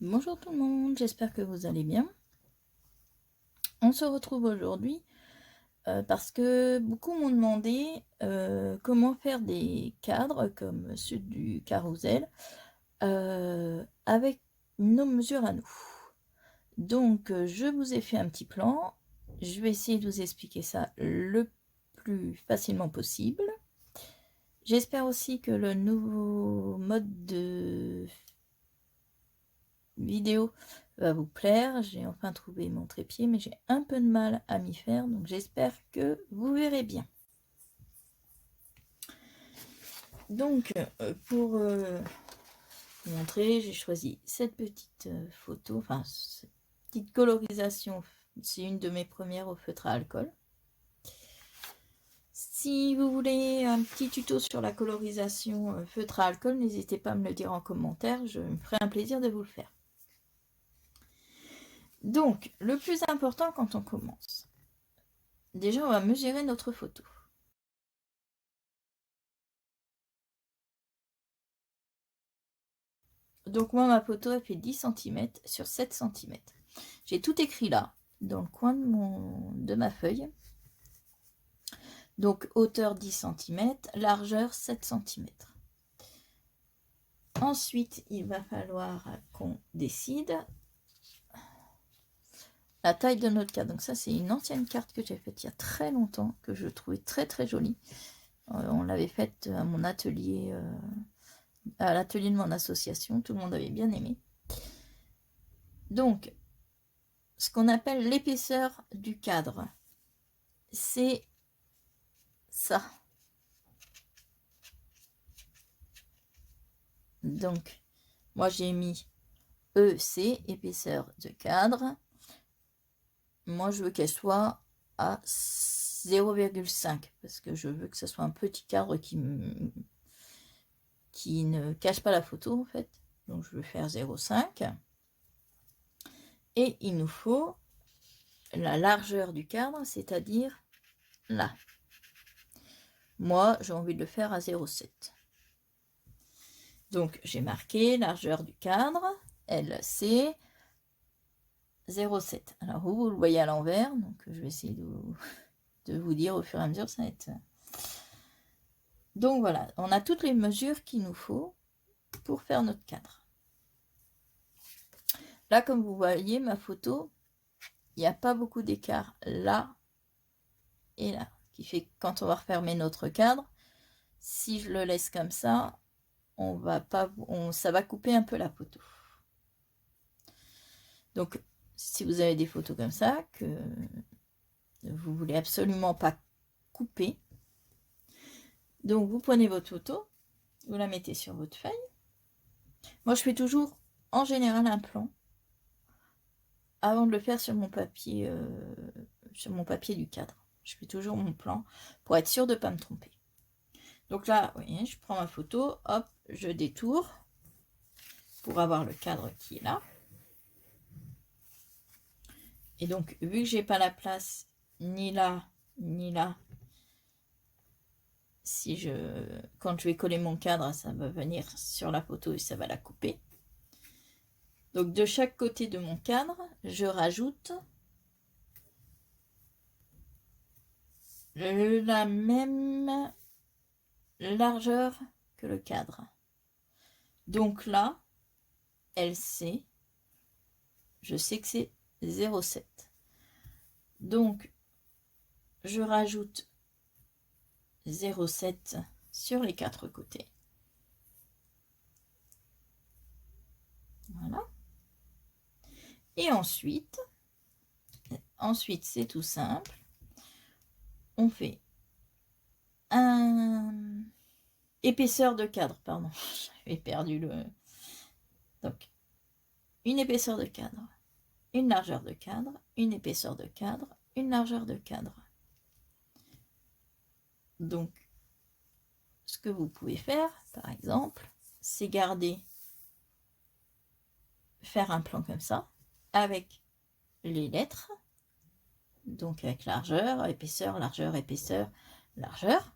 Bonjour tout le monde, j'espère que vous allez bien. On se retrouve aujourd'hui parce que beaucoup m'ont demandé comment faire des cadres comme ceux du carrousel avec nos mesures à nous. Donc je vous ai fait un petit plan, je vais essayer de vous expliquer ça le plus facilement possible. J'espère aussi que le nouveau mode de vidéo va vous plaire. J'ai enfin trouvé mon trépied, mais j'ai un peu de mal à m'y faire, donc j'espère que vous verrez bien. Donc, pour vous montrer, j'ai choisi cette petite photo, enfin, cette petite colorisation. C'est une de mes premières au feutre à alcool. Si vous voulez un petit tuto sur la colorisation feutre à alcool, n'hésitez pas à me le dire en commentaire, je me ferai un plaisir de vous le faire. Donc, le plus important quand on commence, déjà on va mesurer notre photo. Donc moi, ma photo, elle fait 10 cm sur 7 cm. J'ai tout écrit là, dans le coin de ma feuille. Donc hauteur 10 cm, largeur 7 cm. Ensuite, il va falloir qu'on décide la taille de notre carte. Donc ça, c'est une ancienne carte que j'ai faite il y a très longtemps, que je trouvais très très jolie. On l'avait faite à mon atelier, à l'atelier de mon association. Tout le monde avait bien aimé. Donc, ce qu'on appelle l'épaisseur du cadre, c'est ça. Donc, moi j'ai mis EC, épaisseur de cadre. Moi je veux qu'elle soit à 0,5 parce que je veux que ce soit un petit cadre qui ne cache pas la photo en fait. Donc je vais faire 0,5. Et il nous faut la largeur du cadre, c'est-à-dire là. Moi j'ai envie de le faire à 0,7. Donc j'ai marqué largeur du cadre, LC 0,7. Alors vous le voyez à l'envers, donc je vais essayer de vous dire au fur et à mesure, ça va être... Donc voilà, on a toutes les mesures qu'il nous faut pour faire notre cadre. Là, comme vous voyez, ma photo, il n'y a pas beaucoup d'écart là et là, qui fait que quand on va refermer notre cadre, si je le laisse comme ça, ça va couper un peu la photo. Donc, si vous avez des photos comme ça, que vous voulez absolument pas couper, donc vous prenez votre photo, vous la mettez sur votre feuille. Moi, je fais toujours, en général, un plan avant de le faire sur mon papier du cadre. Je fais toujours mon plan pour être sûr de ne pas me tromper. Donc là, vous voyez, je prends ma photo, hop, je détourne pour avoir le cadre qui est là. Et donc, vu que j'ai pas la place ni là, ni là, quand je vais coller mon cadre, ça va venir sur la photo et ça va la couper. Donc, de chaque côté de mon cadre, je rajoute la même largeur que le cadre. Donc là, LC, je sais que c'est 0,7. Donc, je rajoute 0,7 sur les quatre côtés. Voilà. Et ensuite c'est tout simple. On fait un épaisseur de cadre, pardon, j'avais perdu le... Donc, une épaisseur de cadre, une largeur de cadre, une épaisseur de cadre, une largeur de cadre. Donc, ce que vous pouvez faire, par exemple, c'est faire un plan comme ça, avec les lettres, donc avec largeur, épaisseur, largeur, épaisseur, largeur.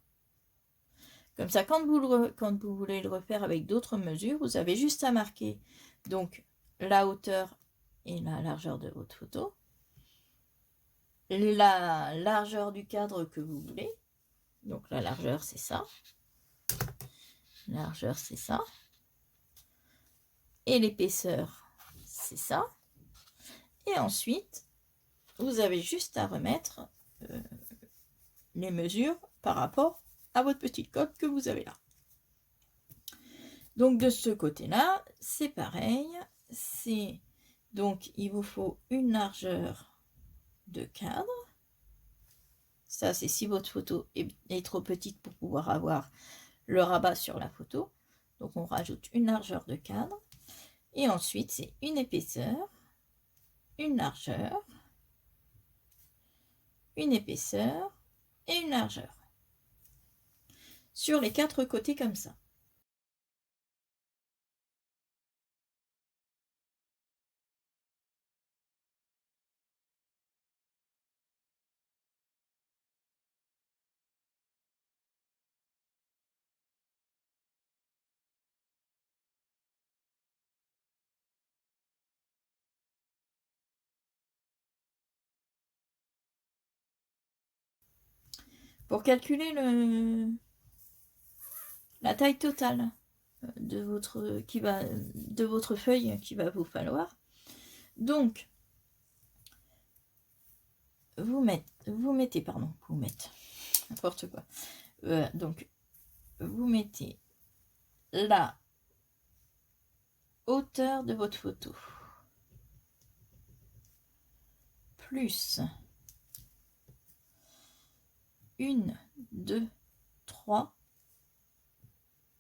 Comme ça, quand vous voulez le refaire avec d'autres mesures, vous avez juste à marquer donc la hauteur et la largeur de votre photo, la largeur du cadre que vous voulez. Donc la largeur, c'est ça. Largeur, c'est ça. Et l'épaisseur, c'est ça. Et ensuite, vous avez juste à remettre les mesures par rapport à votre petite coque que vous avez là. Donc de ce côté-là, c'est pareil. Donc il vous faut une largeur de cadre. Ça, c'est si votre photo est trop petite pour pouvoir avoir le rabat sur la photo. Donc on rajoute une largeur de cadre. Et ensuite, c'est une épaisseur, une largeur, une épaisseur et une largeur. Sur les 4 côtés comme ça. Pour calculer la taille totale de votre feuille qu'il va vous falloir. Donc, vous mettez n'importe quoi. Donc, vous mettez la hauteur de votre photo plus 1, 2, 3,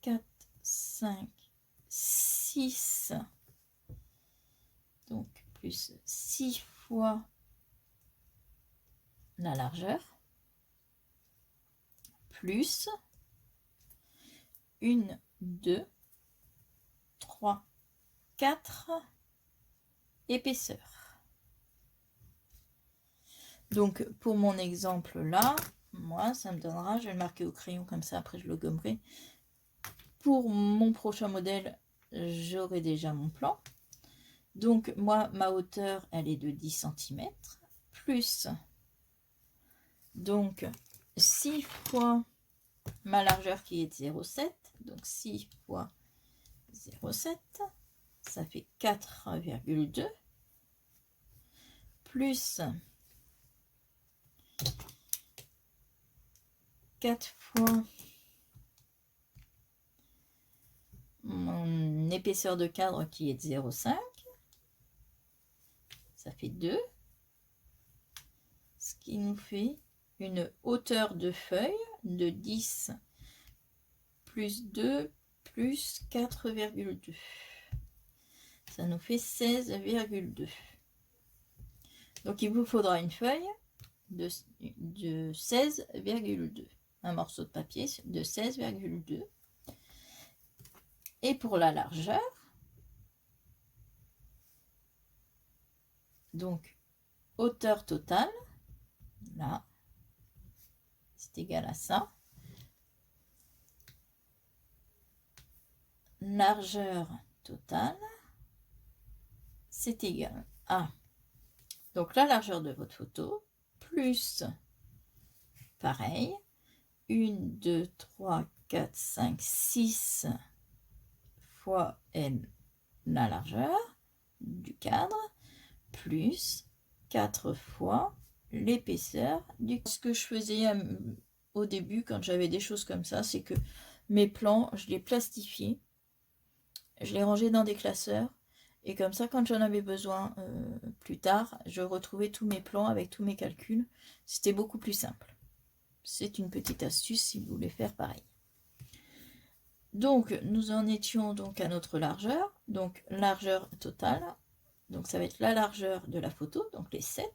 4, 5, 6. Donc, plus 6 fois la largeur, plus 1, 2, 3, 4 épaisseur. Donc, pour mon exemple là, moi, ça me donnera, je vais le marquer au crayon comme ça, après je le gommerai. Pour mon prochain modèle, j'aurai déjà mon plan. Donc, moi, ma hauteur, elle est de 10 cm, plus, donc, 6 fois ma largeur qui est de 0,7. Donc, 6 fois 0,7, ça fait 4,2, plus 4 fois mon épaisseur de cadre qui est de 0,5, ça fait 2, ce qui nous fait une hauteur de feuille de 10 plus 2 plus 4,2. Ça nous fait 16,2. Donc il vous faudra une feuille de 16,2. Un morceau de papier de 16,2. Et pour la largeur, donc hauteur totale, là, c'est égal à ça. Largeur totale, c'est égal à, donc la largeur de votre photo, plus, pareil, 1, 2, 3, 4, 5, 6 fois la largeur du cadre, plus 4 fois l'épaisseur du... Ce que je faisais au début, quand j'avais des choses comme ça, c'est que mes plans, je les plastifiais, je les rangeais dans des classeurs, et comme ça, quand j'en avais besoin plus tard, je retrouvais tous mes plans avec tous mes calculs. C'était beaucoup plus simple. C'est une petite astuce si vous voulez faire pareil. Donc, nous en étions donc à notre largeur. Donc, largeur totale. Donc, ça va être la largeur de la photo, donc les 7.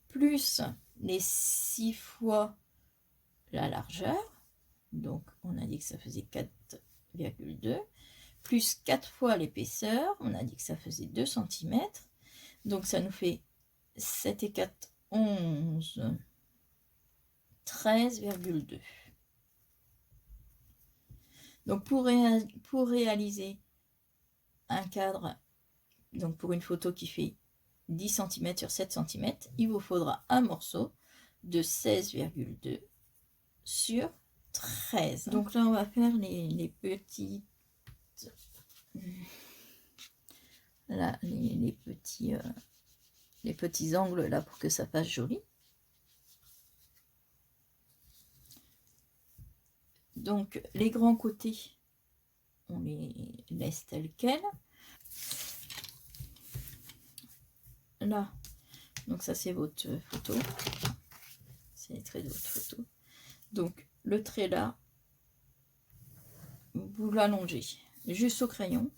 Plus les 6 fois la largeur. Donc, on a dit que ça faisait 4,2. Plus 4 fois l'épaisseur. On a dit que ça faisait 2 cm. Donc, ça nous fait 7 et 4, 11. 13,2. Donc pour réaliser un cadre, donc pour une photo qui fait 10 cm sur 7 cm, il vous faudra un morceau de 16,2 sur 13. Donc là, on va faire les petits... Là, les petits angles là pour que ça fasse joli. Donc les grands côtés, on les laisse tels quels. Là, donc ça c'est votre photo, c'est les traits de votre photo. Donc le trait là, vous l'allongez juste au crayon.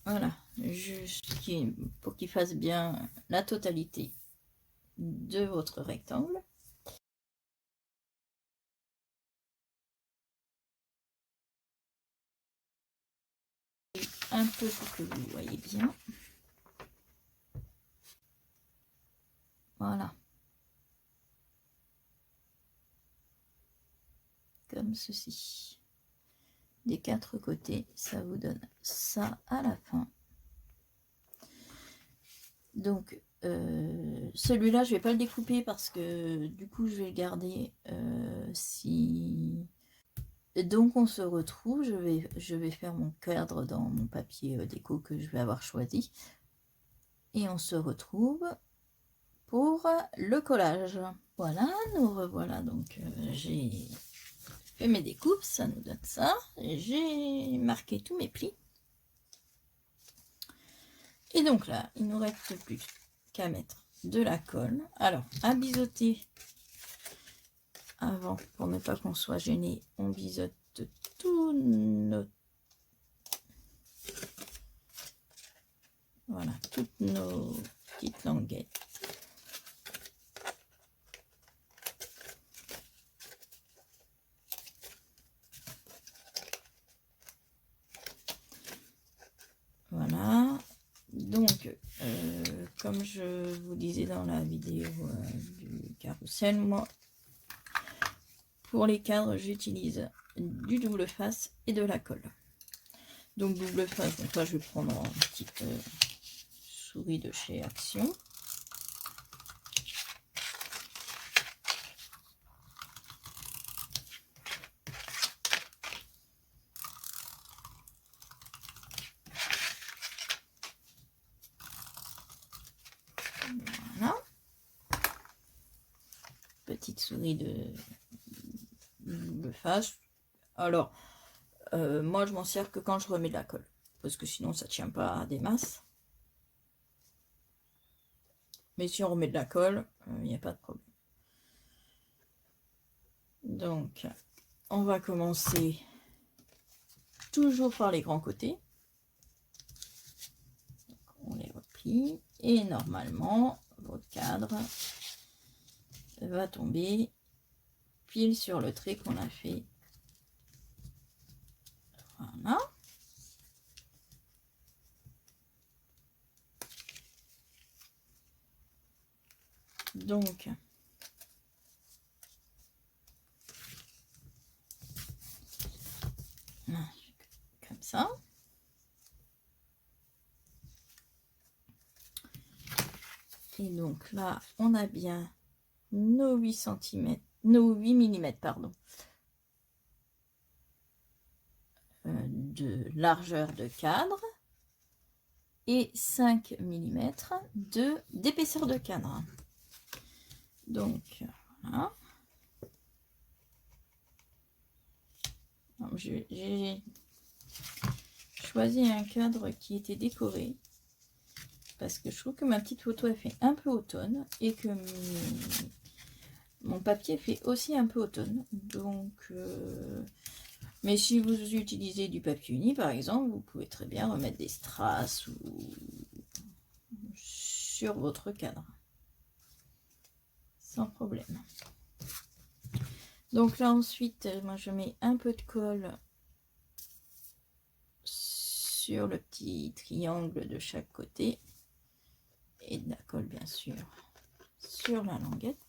Voilà, juste pour qu'il fasse bien la totalité de votre rectangle. Un peu pour que vous voyez bien. Voilà. Comme ceci. Des 4 côtés, ça vous donne ça à la fin. Donc celui-là je vais pas le découper parce que du coup je vais le garder si... Donc on se retrouve, je vais faire mon cadre dans mon papier déco que je vais avoir choisi et on se retrouve pour le collage. Voilà, nous revoilà, donc j'ai fait mes découpes, ça nous donne ça, j'ai marqué tous mes plis. Et donc là, il nous reste plus qu'à mettre de la colle. Alors, à biseauter avant, pour ne pas qu'on soit gêné, on biseaute tout nos... Voilà, toutes nos petites languettes. Voilà. Donc, comme je vous disais dans la vidéo du carrousel, moi, pour les cadres, j'utilise du double face et de la colle. Donc, double face, donc là, je vais prendre une petite souris de chez Action. Voilà. Petite souris de face. Alors, moi je m'en sers que quand je remets de la colle, parce que sinon ça tient pas à des masses. Mais si on remet de la colle, il n'y a pas de problème. Donc, on va commencer toujours par les grands côtés. Donc, on les replie et normalement, votre cadre va tomber pile sur le trait qu'on a fait. Voilà. Donc, comme ça. Et donc là, on a bien nos 8 cm, nos 8 mm, pardon, de largeur de cadre et 5 mm d'épaisseur de cadre. Donc, voilà. J'ai choisi un cadre qui était décoré parce que je trouve que ma petite photo elle fait un peu automne et que mon papier fait aussi un peu automne. Donc, mais si vous utilisez du papier uni par exemple, vous pouvez très bien remettre des strass ou sur votre cadre sans problème. Donc là ensuite, moi je mets un peu de colle sur le petit triangle de chaque côté et de la colle bien sûr sur la languette.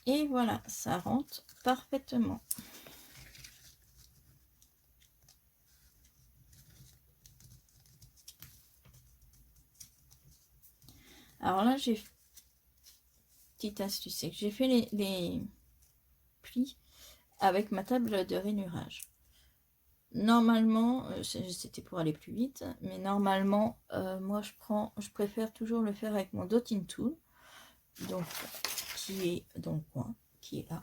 Et voilà, ça rentre parfaitement. Alors là, j'ai petite astuce, c'est que j'ai fait les plis avec ma table de rainurage. Normalement, c'était pour aller plus vite, mais normalement, moi je préfère toujours le faire avec mon dotting tool, donc qui est dans le coin, qui est là.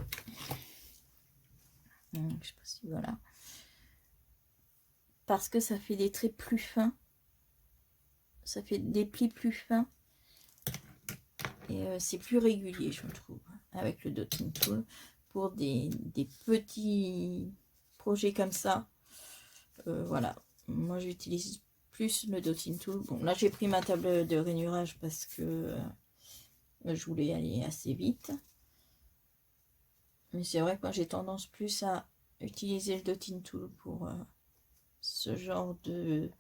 Donc, je sais pas si voilà, parce que ça fait des traits plus fins, ça fait des plis plus fins et c'est plus régulier, je trouve, avec le dotting tool pour des petits projets comme ça. Voilà, moi j'utilise plus le dotting tool. Bon, là j'ai pris ma table de rainurage parce que je voulais aller assez vite. Mais c'est vrai que moi j'ai tendance plus à utiliser le dotting tool pour ce genre de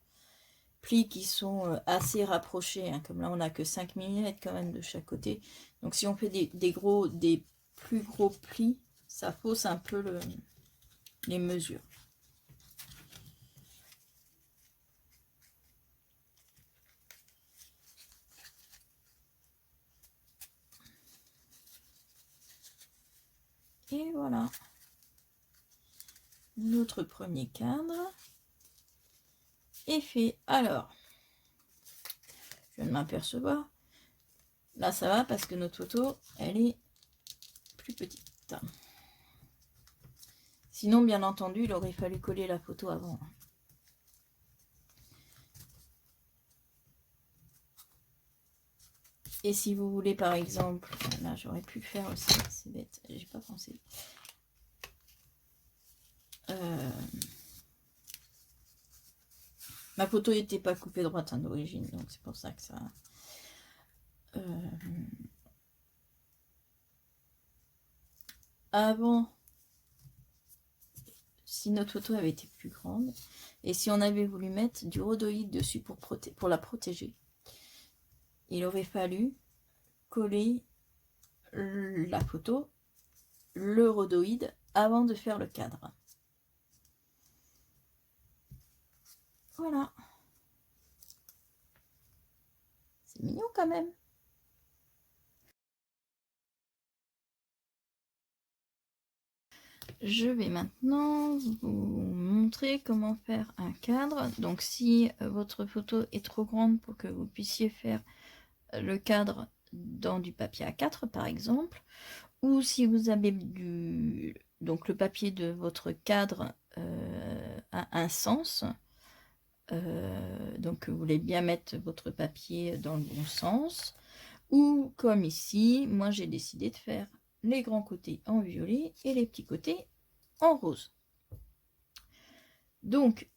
plis qui sont assez rapprochés. Hein. Comme là on n'a que 5 mm quand même de chaque côté. Donc si on fait des plus gros plis, ça fausse un peu les mesures. Et voilà, notre premier cadre est fait. Alors, je viens de m'apercevoir, là ça va parce que notre photo, elle est plus petite. Sinon, bien entendu, il aurait fallu coller la photo avant. Et si vous voulez, par exemple, là j'aurais pu le faire aussi, c'est bête, j'ai pas pensé. Ma photo n'était pas coupée droite hein, d'origine, donc c'est pour ça que ça... Avant, si notre photo avait été plus grande, et si on avait voulu mettre du rhodoïde dessus pour la protéger, il aurait fallu coller la photo, le rhodoïde, avant de faire le cadre. Voilà. C'est mignon quand même. Je vais maintenant vous montrer comment faire un cadre. Donc si votre photo est trop grande pour que vous puissiez faire le cadre dans du papier A4 par exemple, ou si vous avez donc le papier de votre cadre a un sens, donc vous voulez bien mettre votre papier dans le bon sens, ou comme ici, moi j'ai décidé de faire les grands côtés en violet et les petits côtés en rose. Donc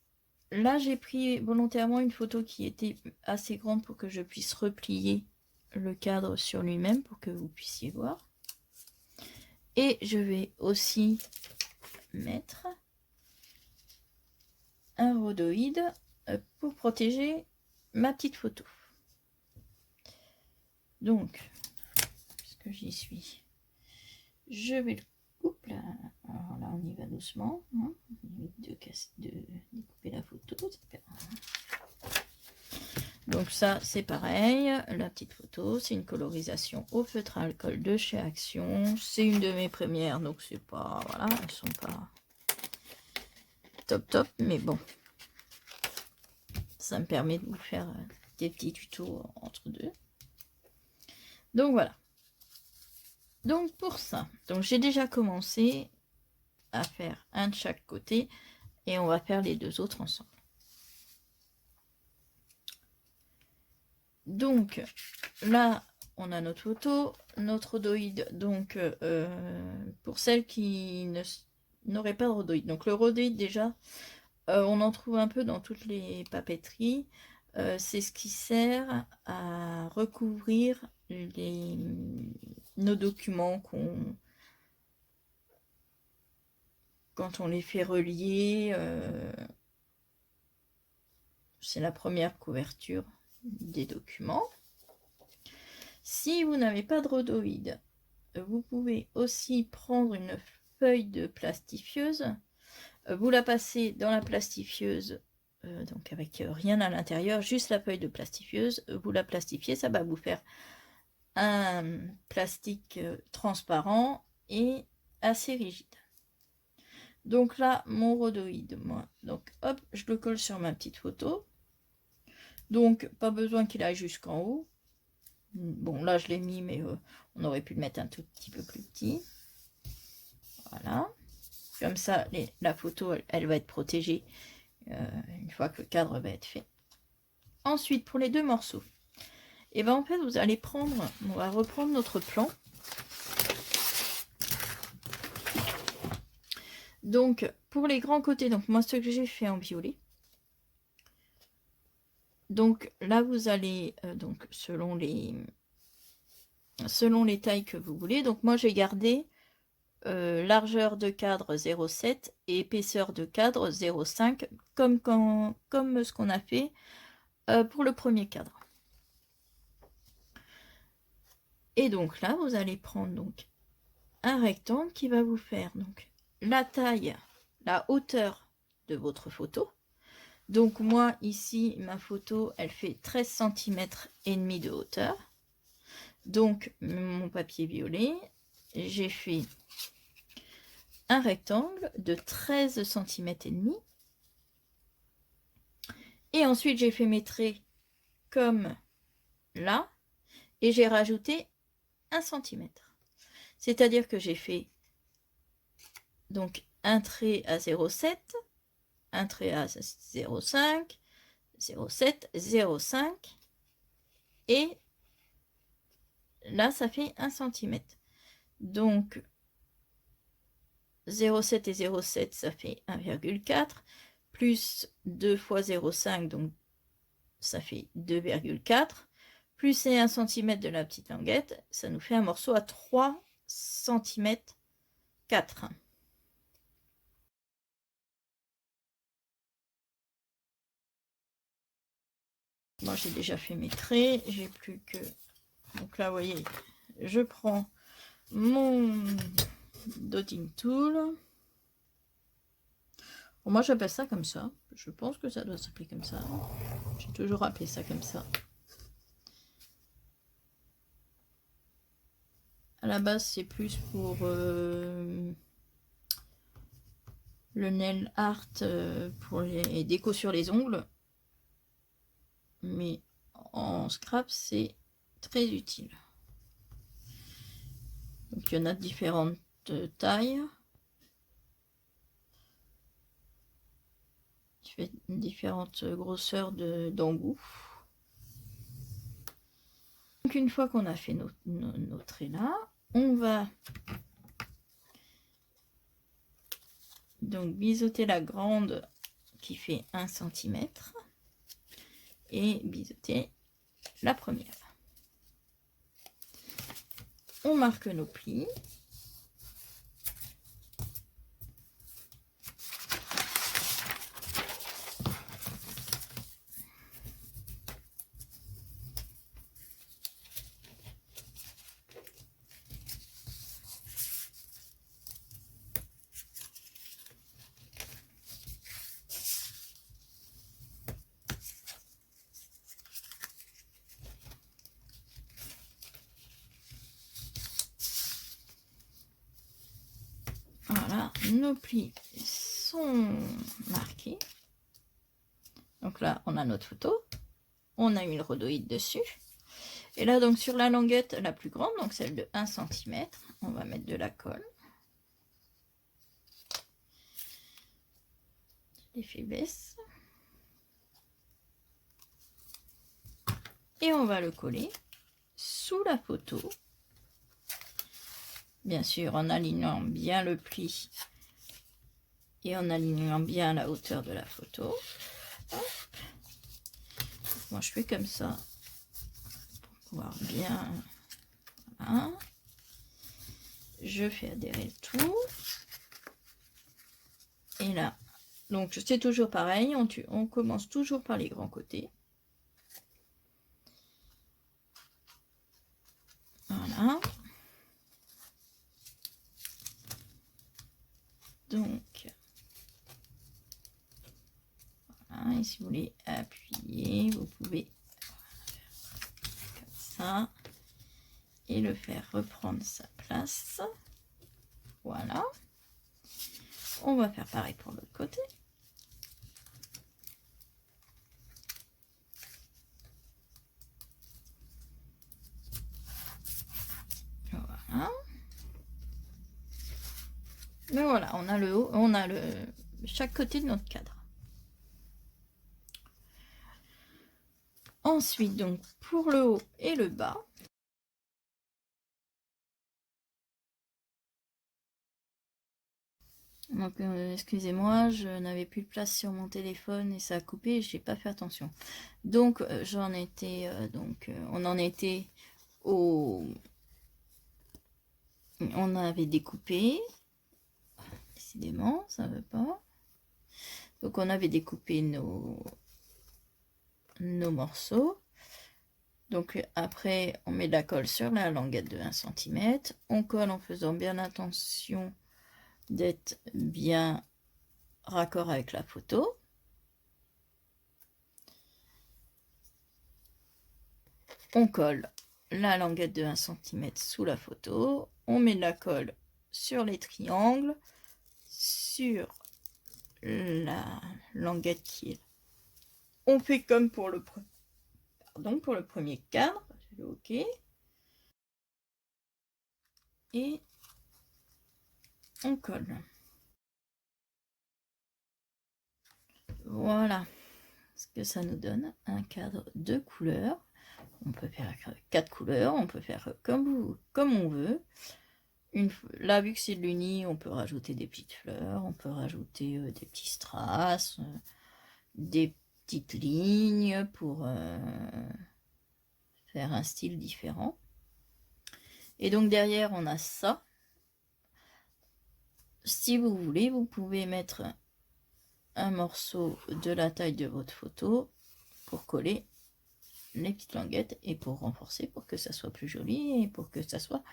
là j'ai pris volontairement une photo qui était assez grande pour que je puisse replier le cadre sur lui-même pour que vous puissiez voir. Et je vais aussi mettre un rhodoïde pour protéger ma petite photo. Donc, puisque j'y suis, je vais le couper là. Alors là, on y va doucement. Hein. De découper la photo. Donc ça, c'est pareil. La petite photo, c'est une colorisation au feutre à alcool de chez Action. C'est une de mes premières, donc c'est pas... Voilà, elles sont pas top, mais bon. Ça me permet de vous faire des petits tutos entre deux. Donc voilà. Donc pour ça, donc j'ai déjà commencé à faire un de chaque côté et on va faire les deux autres ensemble. Donc là, on a notre photo, notre rhodoïde. Donc pour celles qui n'auraient pas de rhodoïde. Donc le rhodoïde déjà, on en trouve un peu dans toutes les papeteries. C'est ce qui sert à recouvrir nos documents quand on les fait relier. C'est la première couverture des documents. Si vous n'avez pas de rhodoïde, vous pouvez aussi prendre une feuille de plastifieuse, vous la passez dans la plastifieuse, donc avec rien à l'intérieur, juste la feuille de plastifieuse, vous la plastifiez, ça va vous faire un plastique transparent et assez rigide. Donc là, mon rhodoïde, moi, donc hop, je le colle sur ma petite photo. Donc, pas besoin qu'il aille jusqu'en haut. Bon, là, je l'ai mis, mais on aurait pu le mettre un tout petit peu plus petit. Voilà. Comme ça, la photo, elle va être protégée une fois que le cadre va être fait. Ensuite, pour les deux morceaux, et ben en fait, vous allez prendre, on va reprendre notre plan. Donc, pour les grands côtés, donc moi, ce que j'ai fait en violet. Donc là, vous allez, donc selon les tailles que vous voulez. Donc moi, j'ai gardé largeur de cadre 0,7 et épaisseur de cadre 0,5, comme ce qu'on a fait pour le premier cadre. Et donc là, vous allez prendre donc un rectangle qui va vous faire donc la taille, la hauteur de votre photo. Donc moi ici, ma photo, elle fait 13 cm et demi de hauteur. Donc mon papier violet, j'ai fait un rectangle de 13 cm et demi. Et ensuite j'ai fait mes traits comme là et j'ai rajouté 1 cm. C'est-à-dire que j'ai fait donc un trait à 0,7, un trait à 0,5, 0,7, 0,5 et là ça fait 1 cm. Donc 0,7 et 0,7 ça fait 1,4 plus 2 fois 0,5 donc ça fait 2,4 plus et 1 cm de la petite languette, ça nous fait un morceau à 3 cm 4. Moi j'ai déjà fait mes traits, j'ai plus que, donc là vous voyez, je prends mon dotting tool. Bon, moi j'appelle ça comme ça, je pense que ça doit s'appeler comme ça, j'ai toujours appelé ça comme ça. À la base c'est plus pour le nail art, pour les décos sur les ongles, mais en scrap c'est très utile. Donc il y en a de différentes tailles, différentes grosseurs d'embout. Donc une fois qu'on a fait nos traits là, on va donc biseauter la grande qui fait 1 cm et biseauter la première. On marque nos plis. Voilà, nos plis sont marqués. Donc là, on a notre photo. On a une rhodoïde dessus. Et là, donc sur la languette la plus grande, donc celle de 1 cm, on va mettre de la colle. Les faiblesses. Et on va le coller sous la photo. Bien sûr, en alignant bien le pli et en alignant bien la hauteur de la photo. Hop. Moi, je fais comme ça pour pouvoir bien. Voilà. Je fais adhérer le tout. Et là, donc c'est toujours pareil. On commence toujours par les grands côtés. Voilà. si vous voulez appuyer, vous pouvez comme ça et le faire reprendre sa place. Voilà. On va faire pareil pour l'autre côté. Voilà. Mais voilà, on a le haut, on a chaque côté de notre cadre. Ensuite, donc pour le haut et le bas, donc excusez-moi, je n'avais plus de place sur mon téléphone et ça a coupé, j'ai pas fait attention. Donc j'en étais on en était au, on avait découpé, décidément ça veut pas. Donc on avait découpé nos morceaux. Donc après on met de la colle sur la languette de 1 cm, on colle en faisant bien attention d'être bien raccord avec la photo. On colle la languette de 1 cm sous la photo, on met de la colle sur les triangles, sur la languette qui est. On fait comme pour le premier cadre, j'ai le OK. Et on colle. Voilà ce que ça nous donne, un cadre de couleurs. On peut faire 4 couleurs, on peut faire comme on veut. Là, vu que c'est de l'uni, on peut rajouter des petites fleurs, on peut rajouter des petits strass, des petites lignes pour faire un style différent. Et donc derrière, on a ça. Si vous voulez, vous pouvez mettre un morceau de la taille de votre photo pour coller les petites languettes et pour renforcer, pour que ça soit plus joli et pour que ça soit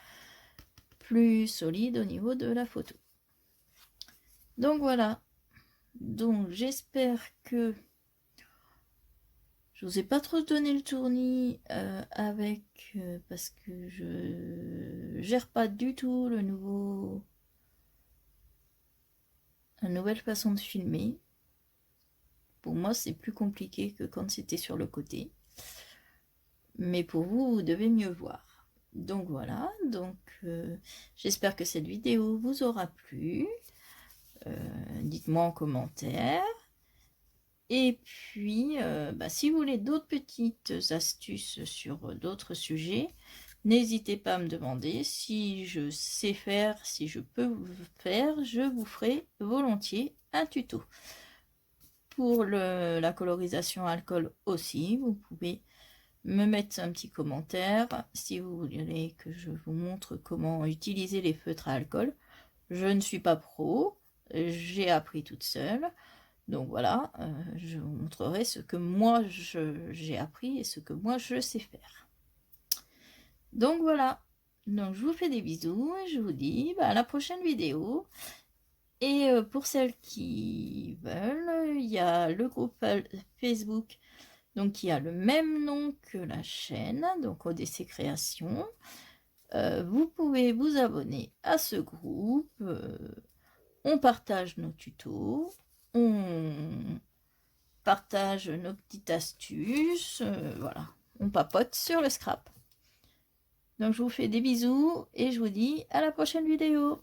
plus solide au niveau de la photo. Donc voilà, donc j'espère que je vous ai pas trop donné le tournis parce que je gère pas du tout la nouvelle façon de filmer. Pour moi c'est plus compliqué que quand c'était sur le côté, mais pour vous, vous devez mieux voir. Donc voilà, donc j'espère que cette vidéo vous aura plu. Dites-moi en commentaire. Et puis, si vous voulez d'autres petites astuces sur d'autres sujets, n'hésitez pas à me demander. Si je sais faire, si je peux vous faire, je vous ferai volontiers un tuto. Pour la colorisation alcool aussi, vous pouvez me mettre un petit commentaire si vous voulez que je vous montre comment utiliser les feutres à alcool. Je ne suis pas pro, j'ai appris toute seule. Donc voilà, je vous montrerai ce que moi j'ai appris et ce que moi je sais faire. Donc voilà, donc je vous fais des bisous et je vous dis à la prochaine vidéo. Et pour celles qui veulent, il y a le groupe Facebook donc qui a le même nom que la chaîne, donc ODC Création. Vous pouvez vous abonner à ce groupe. On partage nos tutos, on partage nos petites astuces, voilà, on papote sur le scrap. Donc je vous fais des bisous et je vous dis à la prochaine vidéo.